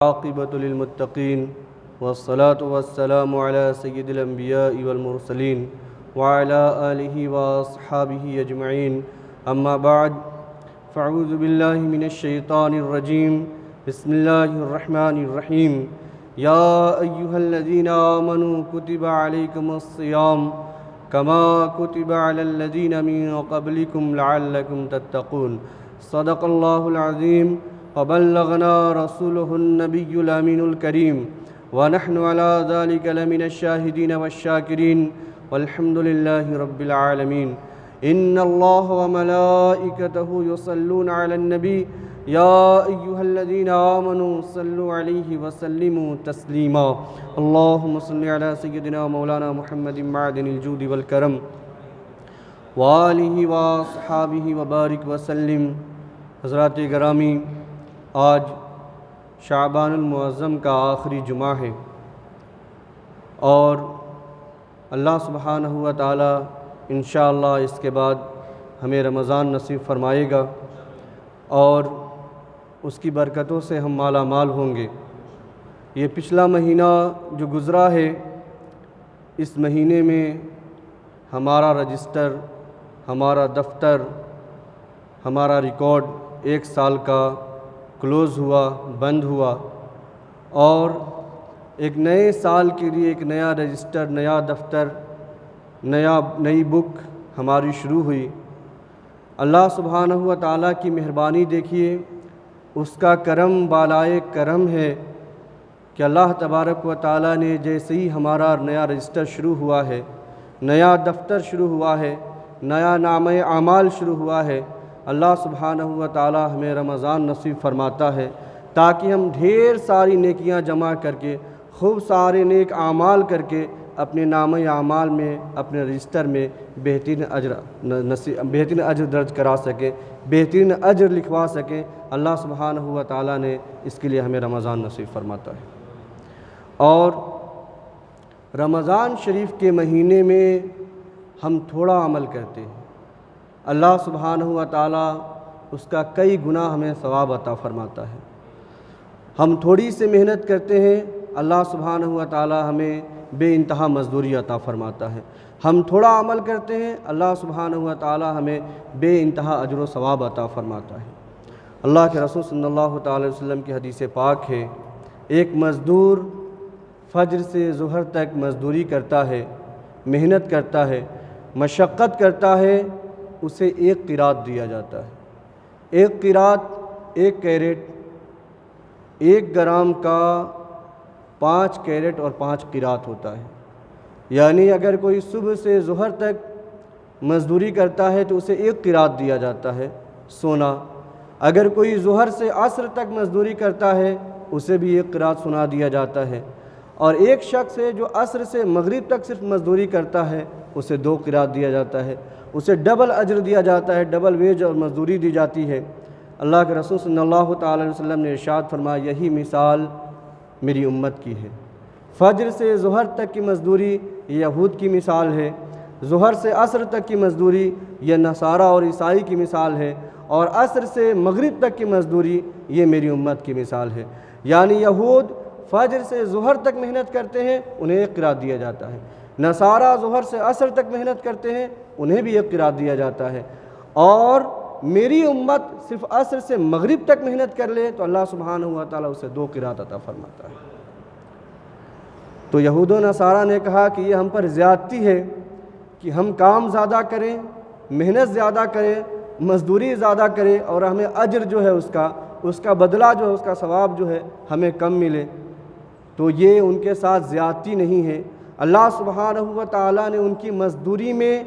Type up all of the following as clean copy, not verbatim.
عاقبۃ للمتقین والصلاة والسلام علی سید الانبیاء والمرسلین وعلی آلہ واصحابہ اجمعین اما بعد فاعوذ باللہ من الشیطان الرجیم بسم اللہ الرحمن الرحیم یا ایہا الذین آمنوا کتب علیکم الصیام کما کتب علی الذین من قبلکم لعلکم تتقون صدق اللہ العظیم وبلغنا رسوله النبي الأمين الكريم ونحن على ذلك لمن الشاهدين والشاكرين والحمد لله رب العالمين إن الله وملائكته يصلون على النبي يا أيها الذين آمنوا صلوا عليه وسلموا تسليما اللهم صل على سيدنا مولانا محمد معدن الجود والكرم وآله وأصحابه وبارك وسلم. حضرات گرامی، آج شعبان المعظم کا آخری جمعہ ہے اور اللہ سبحانہ و تعالی انشاءاللہ اس کے بعد ہمیں رمضان نصیب فرمائے گا اور اس کی برکتوں سے ہم مالا مال ہوں گے. یہ پچھلا مہینہ جو گزرا ہے، اس مہینے میں ہمارا رجسٹر، ہمارا دفتر، ہمارا ریکارڈ 1 سال کا کلوز ہوا، بند ہوا، اور ایک نئے سال کے لیے ایک نیا رجسٹر، نیا دفتر، نئی بک ہماری شروع ہوئی. اللہ سبحانہ و تعالیٰ کی مہربانی دیکھیے، اس کا کرم بالائے کرم ہے کہ اللہ تبارک و تعالیٰ نے جیسے ہی ہمارا نیا رجسٹر شروع ہوا ہے، نیا دفتر شروع ہوا ہے، نیا نامہ اعمال شروع ہوا ہے، اللہ سبحانہ و تعالی ہمیں رمضان نصیب فرماتا ہے تاکہ ہم ڈھیر ساری نیکیاں جمع کر کے، خوب سارے نیک اعمال کر کے اپنے نامہ اعمال میں، اپنے رجسٹر میں بہترین اجر درج کرا سکیں، بہترین اجر لکھوا سکیں. اللہ سبحانہ و تعالی نے اس کے لیے ہمیں رمضان نصیب فرماتا ہے. اور رمضان شریف کے مہینے میں ہم تھوڑا عمل کرتے ہیں، اللہ سبحانہ و تعالیٰ اس کا کئی گنا ہمیں ثواب عطا فرماتا ہے. ہم تھوڑی سی محنت کرتے ہیں، اللہ سبحانہ و تعالیٰ ہمیں بے انتہا مزدوری عطا فرماتا ہے. ہم تھوڑا عمل کرتے ہیں، اللہ سبحانہ و تعالیٰ ہمیں بے انتہا اجر و ثواب عطا فرماتا ہے. اللہ کے رسول صلی اللہ تعالی وسلم کی حدیث پاک ہے، ایک مزدور فجر سے ظہر تک مزدوری کرتا ہے، محنت کرتا ہے، مشقت کرتا ہے، اسے 1 قیراط دیا جاتا ہے. 1 قیراط 1 کیرٹ، 1 گرام کا 5 کیرٹ اور 5 قیراط ہوتا ہے. یعنی اگر کوئی صبح سے ظہر تک مزدوری کرتا ہے تو اسے 1 قیراط دیا جاتا ہے سونا. اگر کوئی ظہر سے عصر تک مزدوری کرتا ہے اسے بھی 1 قیراط سونا دیا جاتا ہے. اور ایک شخص ہے جو عصر سے مغرب تک صرف مزدوری کرتا ہے، اسے 2 قیراط دیا جاتا ہے. اسے ڈبل اجر دیا جاتا ہے، ڈبل ویج اور مزدوری دی جاتی ہے. اللہ کے رسول صلی اللہ تعالی وسلم نے ارشاد فرمایا، یہی مثال میری امت کی ہے. فجر سے ظہر تک کی مزدوری یہ یہود کی مثال ہے، ظہر سے عصر تک کی مزدوری یہ نصارہ اور عیسائی کی مثال ہے، اور عصر سے مغرب تک کی مزدوری یہ میری امت کی مثال ہے. یعنی یہود فجر سے ظہر تک محنت کرتے ہیں، انہیں 1 قیراط دیا جاتا ہے. نصارہ ظہر سے عصر تک محنت کرتے ہیں، انہیں بھی 1 قیراط دیا جاتا ہے. اور میری امت صرف عصر سے مغرب تک محنت کر لے تو اللہ سبحانہ و تعالیٰ اسے 2 قیراط عطا فرماتا ہے. تو یہود و نصارہ نے کہا کہ یہ ہم پر زیادتی ہے کہ ہم کام زیادہ کریں، محنت زیادہ کریں، مزدوری زیادہ کریں، اور ہمیں اجر جو ہے اس کا بدلہ جو ہے، اس کا ثواب جو ہے ہمیں کم ملے. تو یہ ان کے ساتھ زیادتی نہیں ہے. اللہ سبحانہ و تعالیٰ نے ان کی مزدوری میں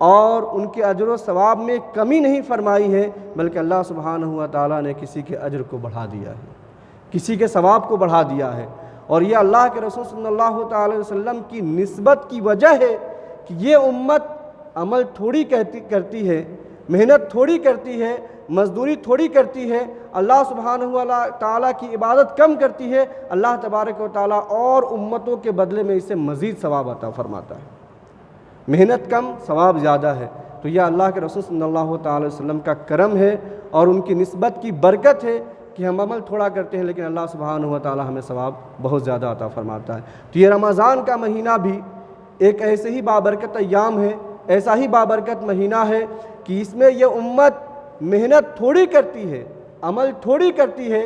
اور ان کے اجر و ثواب میں کمی نہیں فرمائی ہے، بلکہ اللہ سبحانہ و تعالیٰ نے کسی کے اجر کو بڑھا دیا ہے، کسی کے ثواب کو بڑھا دیا ہے. اور یہ اللہ کے رسول صلی اللہ تعالی وسلم کی نسبت کی وجہ ہے کہ یہ امت عمل تھوڑی کرتی ہے، محنت تھوڑی کرتی ہے، مزدوری تھوڑی کرتی ہے، اللہ سبحانہ و تعالیٰ کی عبادت کم کرتی ہے، اللہ تبارک و تعالیٰ اور امتوں کے بدلے میں اسے مزید ثواب عطا فرماتا ہے. محنت کم، ثواب زیادہ ہے. تو یہ اللہ کے رسول صلی اللہ تعالی وسلم کا کرم ہے اور ان کی نسبت کی برکت ہے کہ ہم عمل تھوڑا کرتے ہیں لیکن اللہ سبحانہ و تعالی ہمیں ثواب بہت زیادہ عطا فرماتا ہے۔ تو یہ رمضان کا مہینہ بھی ایک ایسے ہی بابرکت ایام ہے، ایسا ہی بابرکت مہینہ ہے کہ اس میں یہ امت محنت تھوڑی کرتی ہے، عمل تھوڑی کرتی ہے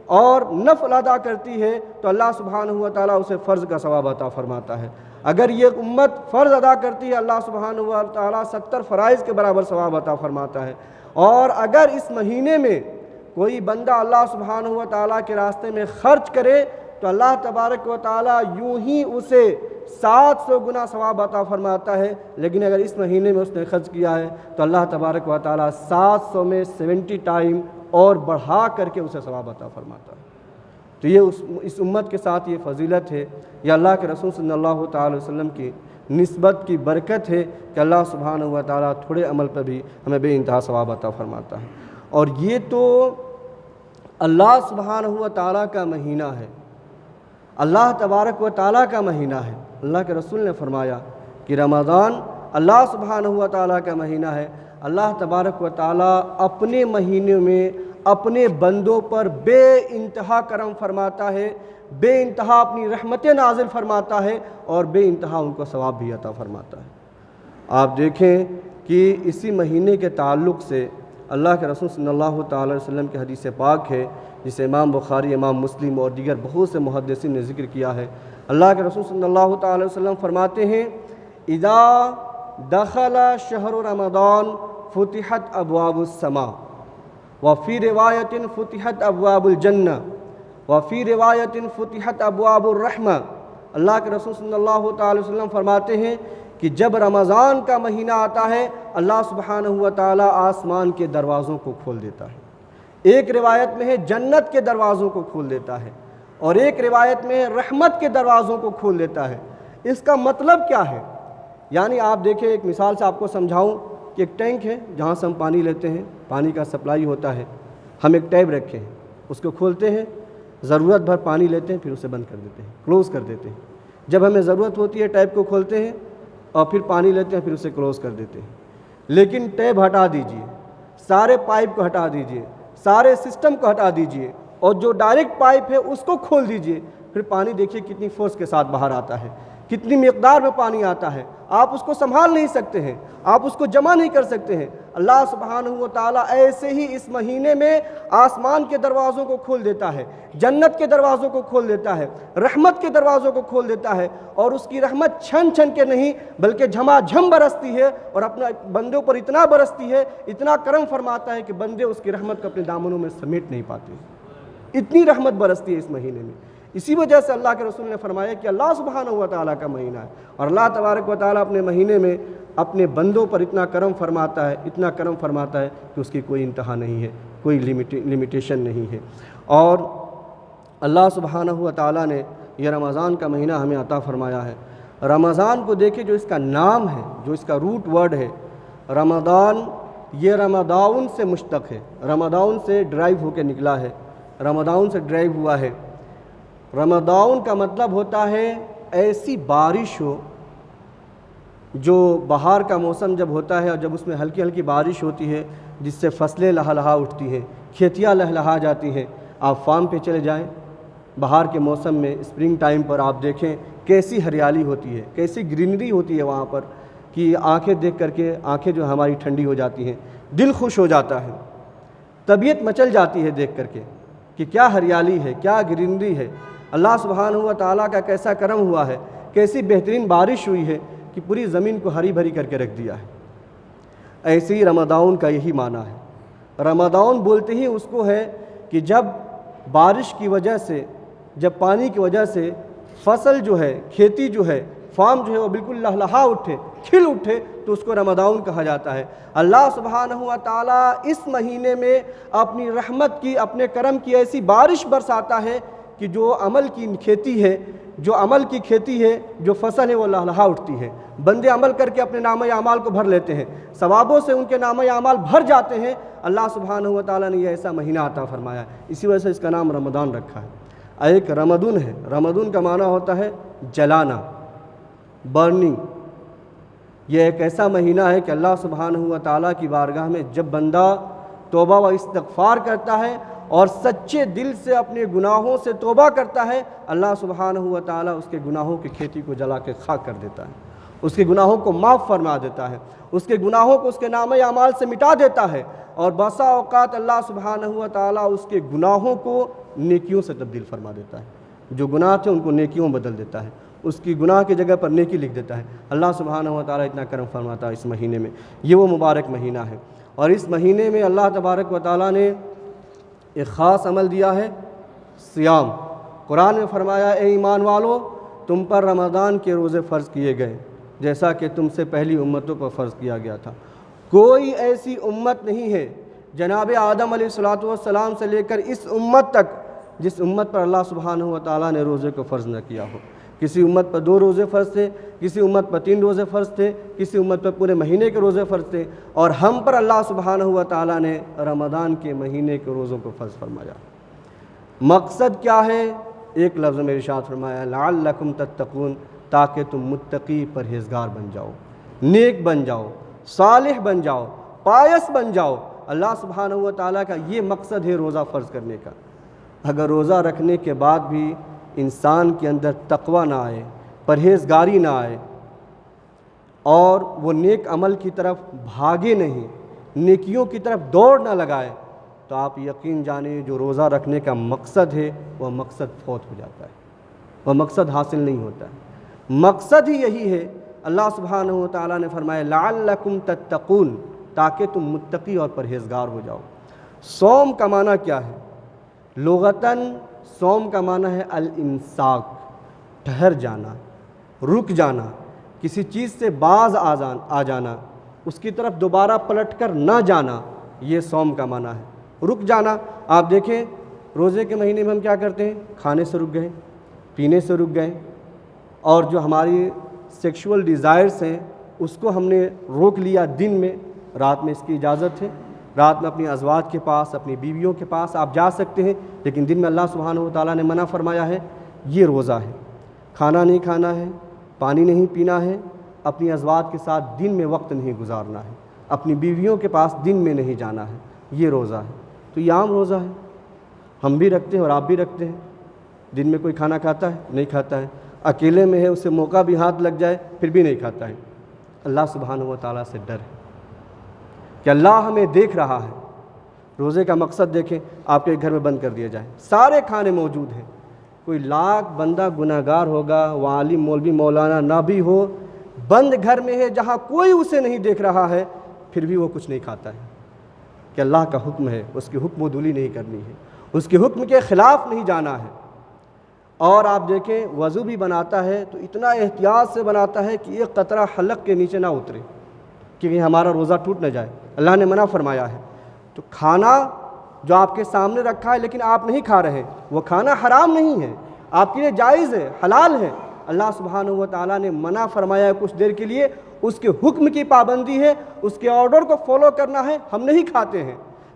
اور نفل ادا کرتی ہے تو اللہ سبحانہ و تعالیٰ اسے فرض کا ثواب عطا فرماتا ہے۔ اگر یہ امت فرض ادا کرتی ہے اللہ سبحانہ و تعالیٰ 70 فرائض کے برابر ثواب عطا فرماتا ہے۔ اور اگر اس مہینے میں کوئی بندہ اللہ سبحانہ و تعالیٰ کے راستے میں خرچ کرے تو اللہ تبارک و تعالیٰ یوں ہی اسے 700 گنا ثواب عطا فرماتا ہے، لیکن اگر اس مہینے میں اس نے خرچ کیا ہے تو اللہ تبارک و تعالیٰ 700 میں 70 ٹائم اور بڑھا کر کے اسے ثواب عطا فرماتا ہے۔ تو یہ اس امت کے ساتھ یہ فضیلت ہے، یہ اللہ کے رسول صلی اللہ تعالی وسلم کی نسبت کی برکت ہے کہ اللہ سبحانہ و تعالیٰ تھوڑے عمل پر بھی ہمیں بے انتہا ثواب عطا فرماتا ہے۔ اور یہ تو اللہ سبحانہ و تعالیٰ کا مہینہ ہے، اللہ تبارک و تعالیٰ کا مہینہ ہے۔ اللہ کے رسول نے فرمایا کہ رمضان اللہ سبحانہ و تعالیٰ کا مہینہ ہے، اللہ تبارک و تعالیٰ اپنے مہینے میں اپنے بندوں پر بے انتہا کرم فرماتا ہے، بے انتہا اپنی رحمتیں نازل فرماتا ہے اور بے انتہا ان کو ثواب بھی عطا فرماتا ہے۔ آپ دیکھیں کہ اسی مہینے کے تعلق سے اللہ کے رسول صلی اللہ تعالی وسلم کی حدیث پاک ہے جسے امام بخاری، امام مسلم اور دیگر بہت سے محدثین نے ذکر کیا ہے۔ اللہ کے رسول صلی اللہ تعالی وسلم فرماتے ہیں اذا دخل شہر رمضان فتحت ابواب السماء وفی روایت فتحت ابواب الجنہ وفی روایت فتحت ابواب الرحمہ۔ اللہ کے رسول صلی اللہ تعالی وسلم فرماتے ہیں کہ جب رمضان کا مہینہ آتا ہے اللہ سبحانہ و تعالیٰ آسمان کے دروازوں کو کھول دیتا ہے، ایک روایت میں ہے جنت کے دروازوں کو کھول دیتا ہے اور ایک روایت میں رحمت کے دروازوں کو کھول دیتا ہے۔ اس کا مطلب کیا ہے؟ یعنی آپ دیکھیں، ایک مثال سے آپ کو سمجھاؤں کہ ایک ٹینک ہے جہاں سے ہم پانی لیتے ہیں، پانی کا سپلائی ہوتا ہے، ہم ایک ٹیپ رکھے ہیں، اس کو کھولتے ہیں، ضرورت بھر پانی لیتے ہیں، پھر اسے بند کر دیتے ہیں، کلوز کر دیتے ہیں۔ جب ہمیں ضرورت ہوتی ہے ٹیپ کو کھولتے ہیں اور پھر پانی لیتے ہیں، پھر اسے کلوز کر دیتے ہیں۔ لیکن ٹیپ ہٹا دیجئے، سارے پائپ کو ہٹا دیجئے، سارے سسٹم کو ہٹا دیجئے اور جو ڈائریکٹ پائپ ہے اس کو کھول دیجئے، پھر پانی دیکھیے کتنی فورس کے ساتھ باہر آتا ہے، کتنی مقدار میں پانی آتا ہے، آپ اس کو سنبھال نہیں سکتے ہیں، آپ اس کو جمع نہیں کر سکتے ہیں۔ اللہ سبحانہ و تعالیٰ ایسے ہی اس مہینے میں آسمان کے دروازوں کو کھول دیتا ہے، جنت کے دروازوں کو کھول دیتا ہے، رحمت کے دروازوں کو کھول دیتا ہے، اور اس کی رحمت چھن چھن کے نہیں بلکہ جھما جھم برستی ہے اور اپنا بندوں پر اتنا برستی ہے، اتنا کرم فرماتا ہے کہ بندے اس کی رحمت کو اپنے دامنوں میں سمیٹ نہیں پاتے، اتنی رحمت برستی ہے اس مہینے میں۔ اسی وجہ سے اللہ کے رسول نے فرمایا کہ اللہ سبحانہ و تعالیٰ کا مہینہ ہے اور اللہ تبارک و تعالیٰ اپنے مہینے میں اپنے بندوں پر اتنا کرم فرماتا ہے، اتنا کرم فرماتا ہے کہ اس کی کوئی انتہا نہیں ہے، کوئی لمیٹیشن نہیں ہے۔ اور اللہ سبحانہ و تعالیٰ نے یہ رمضان کا مہینہ ہمیں عطا فرمایا ہے۔ رمضان کو دیکھیں، جو اس کا نام ہے، جو اس کا روٹ ورڈ ہے رمضان، یہ رمضان سے مشتق ہے، رمضان سے ڈرائیو ہو کے نکلا ہے، رمضان سے ڈرائیو ہوا ہے۔ رمضان کا مطلب ہوتا ہے ایسی بارش ہو، جو بہار کا موسم جب ہوتا ہے اور جب اس میں ہلکی ہلکی بارش ہوتی ہے جس سے فصلیں لہلہا اٹھتی ہیں، کھیتیاں لہلہا جاتی ہیں۔ آپ فارم پہ چلے جائیں بہار کے موسم میں، اسپرنگ ٹائم پر آپ دیکھیں کیسی ہریالی ہوتی ہے، کیسی گرینری ہوتی ہے وہاں پر کہ آنکھیں دیکھ کر کے آنکھیں جو ہماری ٹھنڈی ہو جاتی ہیں، دل خوش ہو جاتا ہے، طبیعت مچل جاتی ہے دیکھ کر کے کہ کیا ہریالی ہے، کیا گرینری ہے، اللہ سبحانہ و تعالیٰ کا کیسا کرم ہوا ہے، کیسی بہترین بارش ہوئی ہے کہ پوری زمین کو ہری بھری کر کے رکھ دیا ہے۔ ایسے ہی رمضان کا یہی معنی ہے۔ رمضان بولتے ہی اس کو ہے کہ جب بارش کی وجہ سے، جب پانی کی وجہ سے فصل جو ہے، کھیتی جو ہے، فارم جو ہے وہ بالکل لہلہا اٹھے، کھل اٹھے تو اس کو رمضان کہا جاتا ہے۔ اللہ سبحانہ و تعالیٰ اس مہینے میں اپنی رحمت کی، اپنے کرم کی ایسی بارش برساتا ہے کہ جو عمل کی کھیتی ہے، جو عمل کی کھیتی ہے، جو فصل ہے وہ لہلہا اٹھتی ہے، بندے عمل کر کے اپنے نامہ اعمال کو بھر لیتے ہیں، ثوابوں سے ان کے نامہ اعمال بھر جاتے ہیں۔ اللہ سبحانہ و تعالیٰ نے یہ ایسا مہینہ عطا فرمایا ہے، اسی وجہ سے اس کا نام رمضان رکھا ہے۔ ایک رمضان ہے، رمضان کا معنی ہوتا ہے جلانا، برننگ۔ یہ ایک ایسا مہینہ ہے کہ اللہ سبحانہ و تعالیٰ کی بارگاہ میں جب بندہ توبہ و استغفار کرتا ہے اور سچے دل سے اپنے گناہوں سے توبہ کرتا ہے، اللہ سبحانہ و تعالیٰ اس کے گناہوں کی کھیتی کو جلا کے خاک کر دیتا ہے، اس کے گناہوں کو معاف فرما دیتا ہے، اس کے گناہوں کو اس کے نامہ اعمال سے مٹا دیتا ہے، اور بسا اوقات اللہ سبحانہ و تعالیٰ اس کے گناہوں کو نیکیوں سے تبدیل فرما دیتا ہے، جو گناہ تھے ان کو نیکیوں بدل دیتا ہے، اس کی گناہ کی جگہ پر نیکی لکھ دیتا ہے۔ اللہ سبحانہ و تعالیٰ اتنا کرم فرماتا ہے اس مہینے میں، یہ وہ مبارک مہینہ ہے، اور اس مہینے میں اللہ تبارک و تعالیٰ نے ایک خاص عمل دیا ہے، صیام۔ قرآن میں فرمایا، اے ایمان والو، تم پر رمضان کے روزے فرض کیے گئے جیسا کہ تم سے پہلی امتوں پر فرض کیا گیا تھا۔ کوئی ایسی امت نہیں ہے جناب آدم علیہ السلام سے لے کر اس امت تک جس امت پر اللہ سبحانہ و تعالیٰ نے روزے کو فرض نہ کیا ہو۔ کسی امت پر 2 روزے فرض تھے، کسی امت پر 3 روزے فرض تھے، کسی امت پر پورے مہینے کے روزے فرض تھے، اور ہم پر اللہ سبحانہ و تعالیٰ نے رمضان کے مہینے کے روزوں کو فرض فرمایا۔ مقصد کیا ہے؟ ایک لفظ میں ارشاد فرمایا، لعلکم تتقون، تاکہ تم متقی پرہیزگار بن جاؤ، نیک بن جاؤ، صالح بن جاؤ، پائس بن جاؤ۔ اللہ سبحانہ و تعالیٰ کا یہ مقصد ہے روزہ فرض کرنے کا۔ اگر روزہ رکھنے کے بعد بھی انسان کے اندر تقوی نہ آئے، پرہیزگاری نہ آئے، اور وہ نیک عمل کی طرف بھاگے نہیں، نیکیوں کی طرف دوڑ نہ لگائے، تو آپ یقین جانیں جو روزہ رکھنے کا مقصد ہے وہ مقصد فوت ہو جاتا ہے، وہ مقصد حاصل نہیں ہوتا ہے۔ مقصد ہی یہی ہے، اللہ سبحانہ و تعالیٰ نے فرمایا لعلکم تتقون، تاکہ تم متقی اور پرہیزگار ہو جاؤ۔ صوم کا معنی کیا ہے؟ لغتاً صوم کا معنی ہے الامساک، ٹھہر جانا، رک جانا، کسی چیز سے باز آ جانا، اس کی طرف دوبارہ پلٹ کر نہ جانا، یہ صوم کا معنی ہے، رک جانا۔ آپ دیکھیں روزے کے مہینے میں ہم کیا کرتے ہیں؟ کھانے سے رک گئے، پینے سے رک گئے، اور جو ہماری سیکشول ڈیزائرز ہیں اس کو ہم نے روک لیا دن میں۔ رات میں اس کی اجازت ہے، رات میں اپنی ازواج کے پاس، اپنی بیویوں کے پاس آپ جا سکتے ہیں، لیکن دن میں اللہ سبحانہ و تعالیٰ نے منع فرمایا ہے، یہ روزہ ہے، کھانا نہیں کھانا ہے، پانی نہیں پینا ہے، اپنی ازواج کے ساتھ دن میں وقت نہیں گزارنا ہے، اپنی بیویوں کے پاس دن میں نہیں جانا ہے، یہ روزہ ہے۔ تو یہ عام روزہ ہے، ہم بھی رکھتے ہیں اور آپ بھی رکھتے ہیں۔ دن میں کوئی کھانا کھاتا ہے؟ نہیں کھاتا ہے، اکیلے میں ہے، اسے موقع بھی ہاتھ لگ جائے پھر بھی نہیں کھاتا ہے۔ اللہ سبحانہ و تعالیٰ سے ڈر ہے کہ اللہ ہمیں دیکھ رہا ہے۔ روزے کا مقصد دیکھیں، آپ کے گھر میں بند کر دیا جائے، سارے کھانے موجود ہیں، کوئی لاکھ بندہ گناہ گار ہوگا، وہ عالم مولوی مولانا نہ بھی ہو، بند گھر میں ہے جہاں کوئی اسے نہیں دیکھ رہا ہے، پھر بھی وہ کچھ نہیں کھاتا ہے، کہ اللہ کا حکم ہے، اس کی حکم و دولی نہیں کرنی ہے، اس کے حکم کے خلاف نہیں جانا ہے۔ اور آپ دیکھیں وضو بھی بناتا ہے تو اتنا احتیاط سے بناتا ہے کہ ایک قطرہ حلق کے نیچے نہ اترے، کہ ہمارا روزہ ٹوٹ نہ جائے، اللہ نے منع فرمایا ہے۔ تو کھانا جو آپ کے سامنے رکھا ہے لیکن آپ نہیں کھا رہے، وہ کھانا حرام نہیں ہے، آپ کے لیے جائز ہے، حلال ہے۔ اللہ سبحانہ و تعالیٰ نے منع فرمایا ہے کچھ دیر کے لیے، اس کے حکم کی پابندی ہے، اس کے آرڈر کو فالو کرنا ہے، ہم نہیں کھاتے ہیں۔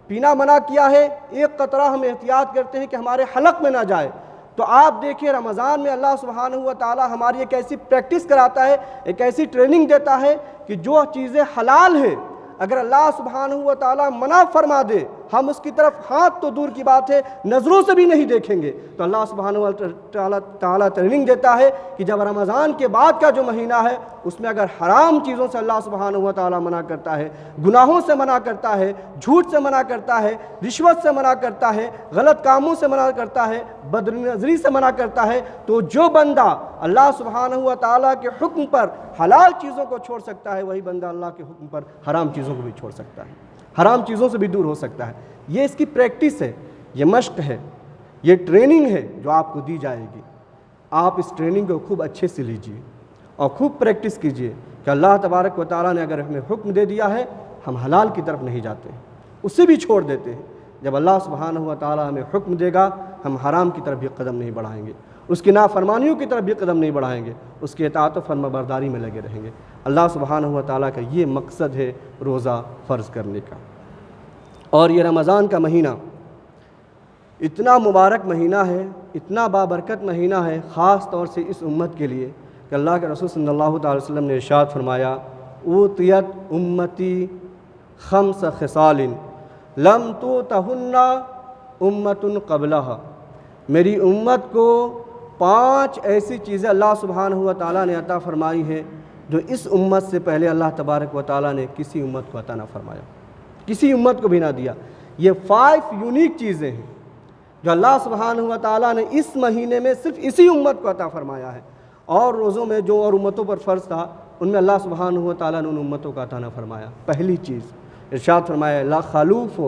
پینا منع کیا ہے، ایک قطرہ ہم احتیاط کرتے ہیں کہ ہمارے حلق میں نہ جائے۔ تو آپ دیکھیں رمضان میں اللہ سبحانہ و تعالیٰ ہماری ایک ایسی پریکٹس کراتا ہے، ایک ایسی ٹریننگ دیتا ہے کہ جو چیزیں حلال ہیں اگر اللہ سبحانہ و تعالیٰ منع فرما دے، ہم اس کی طرف ہاتھ تو دور کی بات ہے نظروں سے بھی نہیں دیکھیں گے۔ تو اللہ سبحانہ و تعالیٰ ٹریننگ دیتا ہے کہ جب رمضان کے بعد کا جو مہینہ ہے اس میں اگر حرام چیزوں سے اللہ سبحانہ و تعالیٰ منع کرتا ہے، گناہوں سے منع کرتا ہے، جھوٹ سے منع کرتا ہے، رشوت سے منع کرتا ہے، غلط کاموں سے منع کرتا ہے، بد نظری سے منع کرتا ہے، تو جو بندہ اللہ سبحانہ و تعالیٰ کے حکم پر حلال چیزوں کو چھوڑ سکتا ہے، وہی بندہ اللہ کے حکم پر حرام چیزوں کو بھی چھوڑ سکتا ہے، حرام چیزوں سے بھی دور ہو سکتا ہے۔ یہ اس کی پریکٹس ہے، یہ مشق ہے، یہ ٹریننگ ہے جو آپ کو دی جائے گی۔ آپ اس ٹریننگ کو خوب اچھے سے لیجئے اور خوب پریکٹس کیجئے کہ اللہ تبارک و تعالیٰ نے اگر ہمیں حکم دے دیا ہے، ہم حلال کی طرف نہیں جاتے ہیں، اسے بھی چھوڑ دیتے ہیں۔ جب اللہ سبحانہ و تعالیٰ ہمیں حکم دے گا، ہم حرام کی طرف بھی قدم نہیں بڑھائیں گے، اس کی نافرمانیوں کی طرف بھی قدم نہیں بڑھائیں گے، اس کی اطاعت و فرمانبرداری میں لگے رہیں گے۔ اللہ سبحانہ و تعالیٰ کا یہ مقصد ہے روزہ فرض کرنے کا۔ اور یہ رمضان کا مہینہ اتنا مبارک مہینہ ہے، اتنا بابرکت مہینہ ہے، خاص طور سے اس امت کے لیے کہ اللہ کے رسول صلی اللہ تعالی وسلم نے ارشاد فرمایا، اوتیت امتی خمس خصال لم توتہن امۃ قبلہا، میری امت کو 5 ایسی چیزیں اللہ سبحانہ و تعالیٰ نے عطا فرمائی ہیں جو اس امت سے پہلے اللہ تبارک و تعالیٰ نے کسی امت کو عطا نہ فرمایا، کسی امت کو بھی نہ دیا۔ یہ 5 یونیک چیزیں ہیں جو اللہ سبحانہ و تعالیٰ نے اس مہینے میں صرف اسی امت کو عطا فرمایا ہے، اور روزوں میں جو اور امتوں پر فرض تھا ان میں اللہ سبحانہ و تعالیٰ نے ان امتوں کا عطا نہ فرمایا۔ پہلی چیز ارشاد فرمایا لا خلوف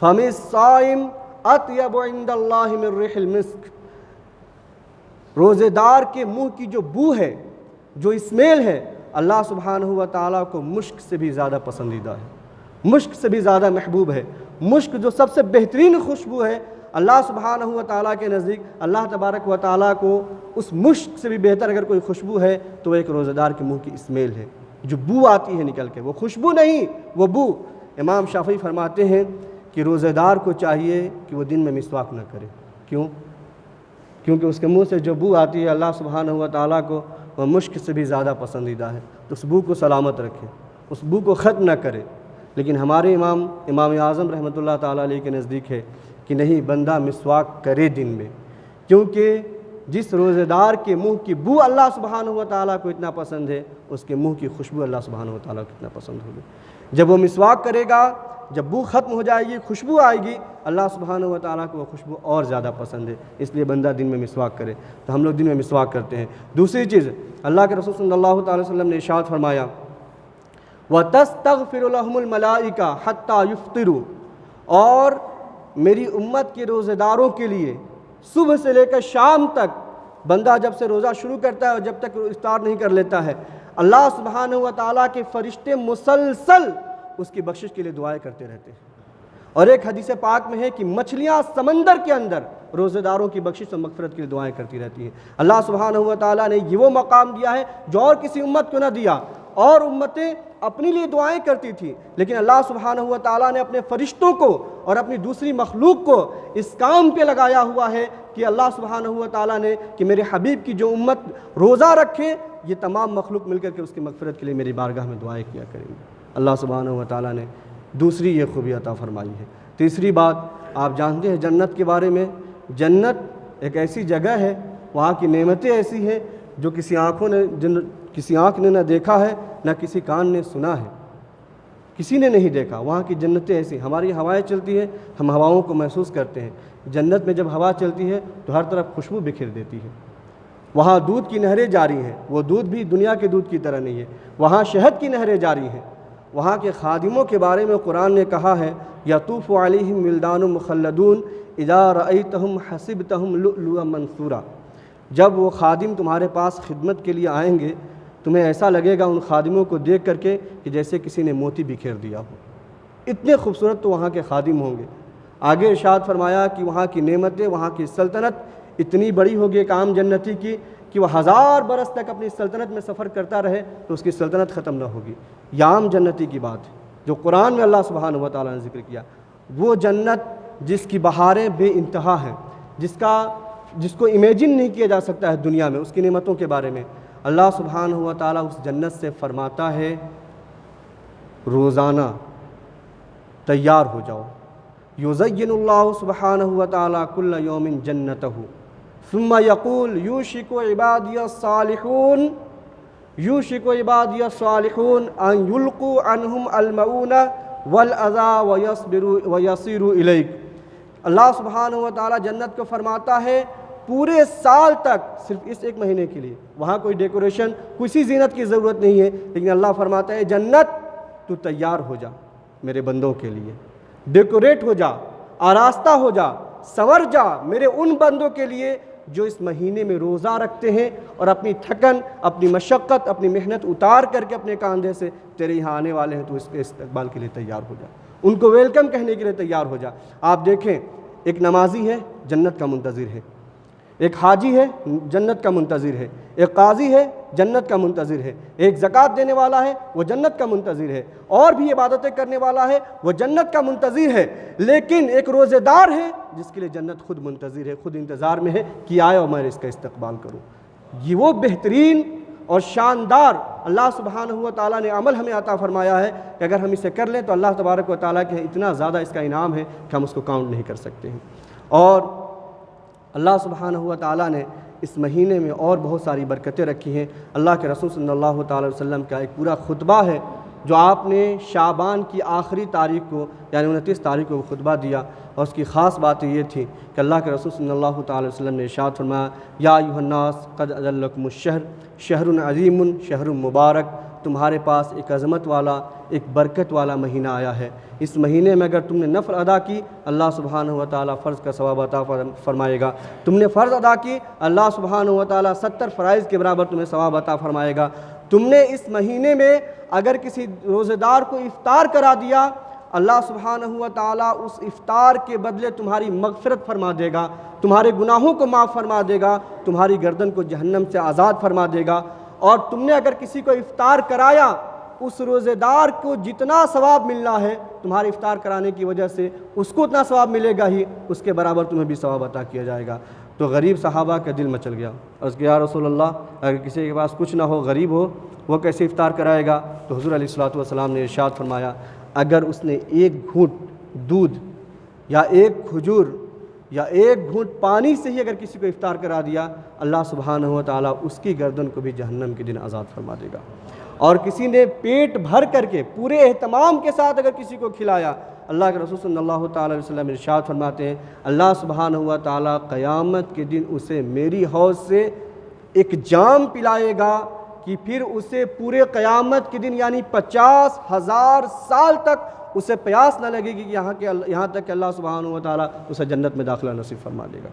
فم الصائم اطیب عند اللہ من ریح المسک، روزے دار کے منہ کی جو بو ہے، جو اسمیل ہے، اللہ سبحانہ و تعالیٰ کو مشک سے بھی زیادہ پسندیدہ ہے، مشک سے بھی زیادہ محبوب ہے۔ مشک جو سب سے بہترین خوشبو ہے اللہ سبحانہ و تعالیٰ کے نزدیک، اللہ تبارک و تعالیٰ کو اس مشک سے بھی بہتر اگر کوئی خوشبو ہے تو وہ ایک روزہ دار کے منہ کی اسمیل ہے، جو بو آتی ہے نکل کے، وہ خوشبو نہیں، وہ بو۔ امام شافعی فرماتے ہیں کہ روزہ دار کو چاہیے کہ وہ دن میں مسواک نہ کرے۔ کیوں؟ کیونکہ اس کے منہ سے جو بو آتی ہے اللہ سبحانہ و تعالیٰ کو وہ مشک سے بھی زیادہ پسندیدہ ہے، تو اس بو کو سلامت رکھے، اس بو کو ختم نہ کرے۔ لیکن ہمارے امام اعظم رحمۃ اللہ تعالیٰ علیہ کے نزدیک ہے کہ نہیں، بندہ مسواک کرے دن میں، کیونکہ جس روزے دار کے منہ کی بو اللہ سبحانہ و تعالیٰ کو اتنا پسند ہے، اس کے منہ کی خوشبو اللہ سبحانہ و تعالیٰ کو اتنا پسند ہوگی۔ جب وہ مسواک کرے گا، جب بو ختم ہو جائے گی، خوشبو آئے گی، اللہ سبحانہ و تعالیٰ کو وہ خوشبو اور زیادہ پسند ہے، اس لیے بندہ دن میں مسواک کرے۔ تو ہم لوگ دن میں مسواک کرتے ہیں۔ دوسری چیز، اللہ کے رسول صلی اللہ تعالی وسلم نے ارشاد فرمایا وَتَسْتَغْفِرُ لَهُمُ الْمَلَائِكَةُ حَتَّى يُفْطِرُوا، اور میری امت کے روزے داروں کے لیے صبح سے لے کر شام تک، بندہ جب سے روزہ شروع کرتا ہے اور جب تک افطار نہیں کر لیتا ہے، اللہ سبحانہ و تعالیٰ کے فرشتے مسلسل اس کی بخشش کے لیے دعائیں کرتے رہتے ہیں۔ اور ایک حدیث پاک میں ہے کہ مچھلیاں سمندر کے اندر روزے داروں کی بخشش اور مغفرت کے لیے دعائیں کرتی رہتی ہیں۔ اللہ سبحانہ و تعالیٰ نے یہ وہ مقام دیا ہے جو اور کسی امت کو نہ دیا۔ اور امتیں اپنی لیے دعائیں کرتی تھیں، لیکن اللہ سبحانہ و تعالیٰ نے اپنے فرشتوں کو اور اپنی دوسری مخلوق کو اس کام پہ لگایا ہوا ہے کہ اللہ سبحانہ و تعالیٰ نے کہ میرے حبیب کی جو امت روزہ رکھے، یہ تمام مخلوق مل کر کے اس کی مغفرت کے لیے میری بارگاہ میں دعائیں کیا کریں گے۔ اللہ سبحانہ و تعالیٰ نے دوسری یہ خوبی عطا فرمائی ہے۔ تیسری بات، آپ جانتے ہیں جنت کے بارے میں، جنت ایک ایسی جگہ ہے، وہاں کی نعمتیں ایسی ہیں جو کسی آنکھ نے نہ دیکھا ہے، نہ کسی کان نے سنا ہے، کسی نے نہیں دیکھا۔ وہاں کی جنتیں ایسی، ہماری ہوائیں چلتی ہیں، ہم ہواؤں کو محسوس کرتے ہیں، جنت میں جب ہوا چلتی ہے تو ہر طرف خوشبو بکھیر دیتی ہے۔ وہاں دودھ کی نہریں جاری ہیں، وہ دودھ بھی دنیا کے دودھ کی طرح نہیں ہے، وہاں شہد کی نہریں جاری ہیں۔ وہاں کے خادموں کے بارے میں قرآن نے کہا ہے یطوف علیہم ولدان مخلدون اذا رأیتہم حسبتہم لؤلؤا منثورا، جب وہ خادم تمہارے پاس خدمت کے لیے آئیں گے، تمہیں ایسا لگے گا ان خادموں کو دیکھ کر کے کہ جیسے کسی نے موتی بکھیر دیا ہو، اتنے خوبصورت تو وہاں کے خادم ہوں گے۔ آگے ارشاد فرمایا کہ وہاں کی نعمتیں، وہاں کی سلطنت اتنی بڑی ہوگی ایک عام جنتی کی کہ وہ 1000 برس تک اپنی سلطنت میں سفر کرتا رہے تو اس کی سلطنت ختم نہ ہوگی۔ یہ عام جنتی کی بات ہے جو قرآن میں اللہ سبحانہ و تعالیٰ نے ذکر کیا۔ وہ جنت جس کی بہاریں بے انتہا ہیں، جس کو امیجن نہیں کیا جا سکتا ہے دنیا میں، اس کی نعمتوں کے بارے میں اللہ سبحانہ و تعالیٰ اس جنت سے فرماتا ہے روزانہ تیار ہو جاؤ۔ یزین اللہ سبحانہ و تعالیٰ کل یوم جنتہ ثم یقول یوشک عبادی الصالحون ان یلقوا عنہم المؤونہ والاذی ویصیروا الیک۔ اللہ سبحانہ و تعالیٰ جنت کو فرماتا ہے پورے سال تک، صرف اس ایک مہینے کے لیے، وہاں کوئی ڈیکوریشن، کسی زینت کی ضرورت نہیں ہے، لیکن اللہ فرماتا ہے جنت تو تیار ہو جا میرے بندوں کے لیے، ڈیکوریٹ ہو جا، آراستہ ہو جا، سنور جا میرے ان بندوں کے لیے جو اس مہینے میں روزہ رکھتے ہیں اور اپنی تھکن، اپنی مشقت، اپنی محنت اتار کر کے اپنے کاندھے سے تیرے یہاں آنے والے ہیں، تو اس کے استقبال کے لیے تیار ہو جا، ان کو ویلکم کہنے کے لیے تیار ہو جا۔ آپ دیکھیں، ایک نمازی ہے جنت کا منتظر ہے، ایک حاجی ہے جنت کا منتظر ہے، ایک قاضی ہے جنت کا منتظر ہے، ایک زکوٰۃ دینے والا ہے وہ جنت کا منتظر ہے، اور بھی عبادتیں کرنے والا ہے وہ جنت کا منتظر ہے، لیکن ایک روزے دار ہے جس کے لیے جنت خود منتظر ہے، خود انتظار میں ہے کہ آئے اور میں اس کا استقبال کروں۔ یہ وہ بہترین اور شاندار اللہ سبحانہ و تعالیٰ نے عمل ہمیں عطا فرمایا ہے کہ اگر ہم اسے کر لیں تو اللہ تبارک و تعالیٰ کے اتنا زیادہ اس کا انعام ہے کہ ہم اس کو کاؤنٹ نہیں کر سکتے ہیں۔ اور اللہ سبحانہ و تعالیٰ نے اس مہینے میں اور بہت ساری برکتیں رکھی ہیں۔ اللہ کے رسول صلی اللہ تعالی وسلم کا ایک پورا خطبہ ہے جو آپ نے شعبان کی آخری تاریخ کو یعنی 29 تاریخ کو خطبہ دیا، اور اس کی خاص باتیں یہ تھی کہ اللہ کے رسول صلی اللہ تعالی وسلم نے ارشاد فرمایا، یا ایھا الناس قد اذلکم الشہر شہر عظیم شہر مبارک، تمہارے پاس ایک عظمت والا ایک برکت والا مہینہ آیا ہے۔ اس مہینے میں اگر تم نے نفل ادا کی اللہ سبحانہ و تعالیٰ فرض کا ثواب عطا فرمائے گا، تم نے فرض ادا کی اللہ سبحانہ و تعالیٰ 70 فرائض کے برابر تمہیں ثواب عطا فرمائے گا۔ تم نے اس مہینے میں اگر کسی روزہ دار کو افطار کرا دیا اللہ سبحانہ و تعالیٰ اس افطار کے بدلے تمہاری مغفرت فرما دے گا، تمہارے گناہوں کو معاف فرما دے گا، تمہاری گردن کو جہنم سے آزاد فرما دے گا۔ اور تم نے اگر کسی کو افطار کرایا اس روزے دار کو جتنا ثواب ملنا ہے تمہارے افطار کرانے کی وجہ سے اس کو اتنا ثواب ملے گا ہی، اس کے برابر تمہیں بھی ثواب عطا کیا جائے گا۔ تو غریب صحابہ کا دل مچل گیا، اور اس کے یا رسول اللہ اگر کسی کے پاس کچھ نہ ہو غریب ہو وہ کیسے افطار کرائے گا؟ تو حضور علیہ الصلوۃ والسلام نے ارشاد فرمایا، اگر اس نے ایک گھونٹ دودھ یا ایک کھجور یا ایک گھونٹ پانی سے ہی اگر کسی کو افطار کرا دیا اللہ سبحانہ و تعالیٰ اس کی گردن کو بھی جہنم کے دن آزاد فرما دے گا۔ اور کسی نے پیٹ بھر کر کے پورے اہتمام کے ساتھ اگر کسی کو کھلایا اللہ کے رسول صلی اللہ تعالیٰ علیہ وسلم ارشاد فرماتے ہیں اللہ سبحانہ و تعالیٰ قیامت کے دن اسے میری حوض سے ایک جام پلائے گا کہ پھر اسے پورے قیامت کے دن یعنی 50,000 سال تک اسے پیاس نہ لگے گی یہاں تک کہ اللہ سبحانہ و تعالیٰ اسے جنت میں داخلہ نصیب فرما دے گا۔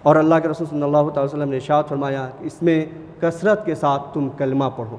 اور اللہ کے رسول صلی اللہ تعالی وسلم نے ارشاد فرمایا کہ اس میں کثرت کے ساتھ تم کلمہ پڑھو،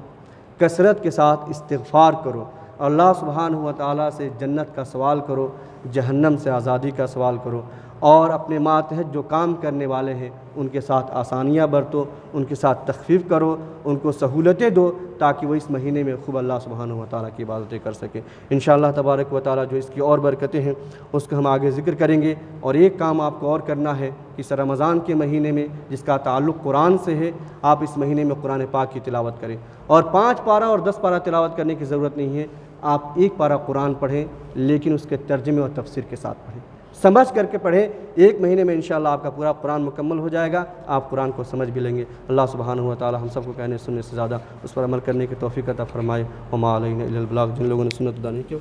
کثرت کے ساتھ استغفار کرو، اور اللہ سبحانہ و تعالیٰ سے جنت کا سوال کرو، جہنم سے آزادی کا سوال کرو، اور اپنے ماتحت جو کام کرنے والے ہیں ان کے ساتھ آسانیاں برتو، ان کے ساتھ تخفیف کرو، ان کو سہولتیں دو تاکہ وہ اس مہینے میں خوب اللہ سبحانہ و تعالیٰ کی عبادتیں کر سکیں۔ انشاءاللہ تبارک و تعالیٰ جو اس کی اور برکتیں ہیں اس کو ہم آگے ذکر کریں گے۔ اور ایک کام آپ کو اور کرنا ہے کہ اس رمضان کے مہینے میں جس کا تعلق قرآن سے ہے آپ اس مہینے میں قرآن پاک کی تلاوت کریں، اور 5 پارہ اور 10 پارہ تلاوت کرنے کی ضرورت نہیں ہے، آپ 1 پارہ قرآن پڑھیں لیکن اس کے ترجمے اور تفسیر کے ساتھ پڑھیں، سمجھ کر کے پڑھیں۔ 1 مہینے میں انشاءاللہ آپ کا پورا قرآن مکمل ہو جائے گا، آپ قرآن کو سمجھ بھی لیں گے۔ اللہ سبحانہ و تعالی ہم سب کو کہنے سننے سے زیادہ اس پر عمل کرنے کی توفیق عطا فرمائے۔ وما علینا الا البلاغ، جن لوگوں نے سنت ادا نہیں کی